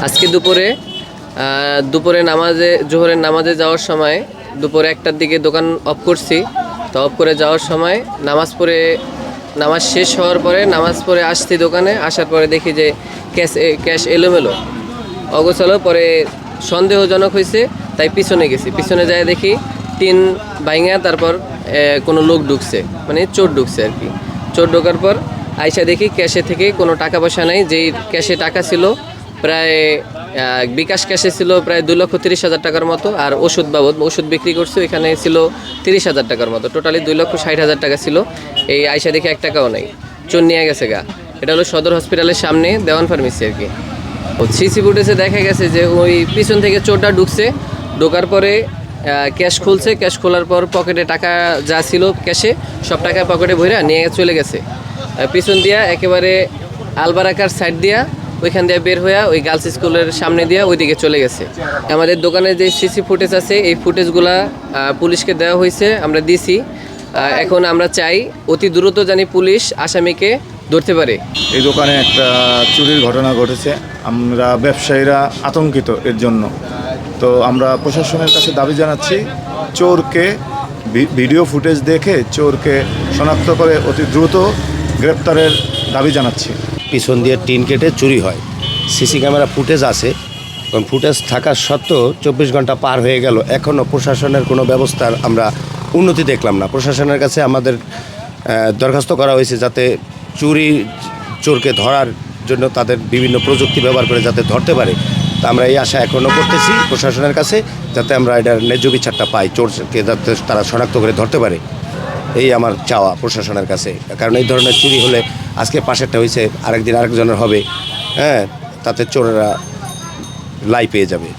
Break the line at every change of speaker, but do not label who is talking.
আজকে দুপুরে জোহরের নামাজে যাওয়ার সময় দুপুরে 1টার দিকে দোকান অফ করছি। তো অফ করে যাওয়ার সময় নামাজ শেষ হওয়ার পরে নামাজ পড়ে আসছি দোকানে। আসার পরে দেখি যে ক্যাশ এলোমেলো অগোছালো। পরে সন্দেহজনক হয়েছে, তাই পিছনে গেছি। পিছনে যায় দেখি টিন ভাঙা, তারপর কোনো লোক ঢুকছে, মানে চোর ঢুকছে আর কি। চোর ঢোকার পর আইসা দেখি ক্যাশে থেকে কোনো টাকা পয়সা নাই। যেই ক্যাশে টাকা ছিল প্রায় বিকাশ ক্যাশে ছিল প্রায় 2,30,000 টাকার মতো। আর ওষুধ বিক্রি করছে, ওইখানে ছিল 30,000 টাকার মতো। টোটালি 2,60,000 টাকা ছিল। এই আইসা দেখি 1 টাকাও নাই, চোর নিয়ে গেছে গা। এটা হলো সদর হসপিটালের সামনে দেওয়ান ফার্মেসি আর কি। সিসি ফুটেজে দেখা গেছে যে ওই পিছন থেকে চোরটা ঢোকার পরে ক্যাশ খুলছে। ক্যাশ খোলার পর পকেটে টাকা যা ছিল ক্যাশে সব টাকা পকেটে ভরে নিয়ে চলে গেছে। পিছন দিয়া একেবারে আলবারাকার সাইড দিয়া ওইখান দিয়ে বের হয়ে ওই গার্লস স্কুলের সামনে দিয়া ওইদিকে চলে গেছে। আমাদের দোকানে যে সিসি ফুটেজ আছে এই ফুটেজগুলা পুলিশকে দেওয়া হয়েছে, আমরা দিছি। এখন আমরা চাই অতি দ্রুত জানি পুলিশ আসামিকে ধরতে পারে।
এই দোকানে একটা চুরির ঘটনা ঘটেছে। আমরা ব্যবসায়ীরা আতঙ্কিত এর জন্য। তো আমরা প্রশাসনের কাছে দাবি জানাচ্ছি, চোরকে ভিডিও ফুটেজ দেখে চোরকে শনাক্ত করে অতি দ্রুত গ্রেপ্তারের দাবি জানাচ্ছি।
পিছন দিয়ে টিন কেটে চুরি হয়, সিসি ক্যামেরা ফুটেজ আছে। কারণ ফুটেজ থাকা সত্ত্বেও 24 ঘন্টা পার হয়ে গেল, এখনও প্রশাসনের কোনো ব্যবস্থার আমরা উন্নতি দেখলাম না। প্রশাসনের কাছে আমাদের দরখাস্ত করা হয়েছে যাতে চোরকে ধরার জন্য তাদের বিভিন্ন প্রযুক্তি ব্যবহার করে যাতে ধরতে পারে। তা আমরা এই আশা এখনও করতেছি প্রশাসনের কাছে, যাতে আমরা এটার ন্যায্য বিচারটা পাই, চোরকে যাতে তারা শনাক্ত করে ধরতে পারে। এই আমার চাওয়া প্রশাসনের কাছে। কারণ এই ধরনের চুরি হলে আজকে পাশেরটা হয়েছে, আরেকদিন আরেকজনের হবে, তাতে চোরেরা লাই পেয়ে যাবে।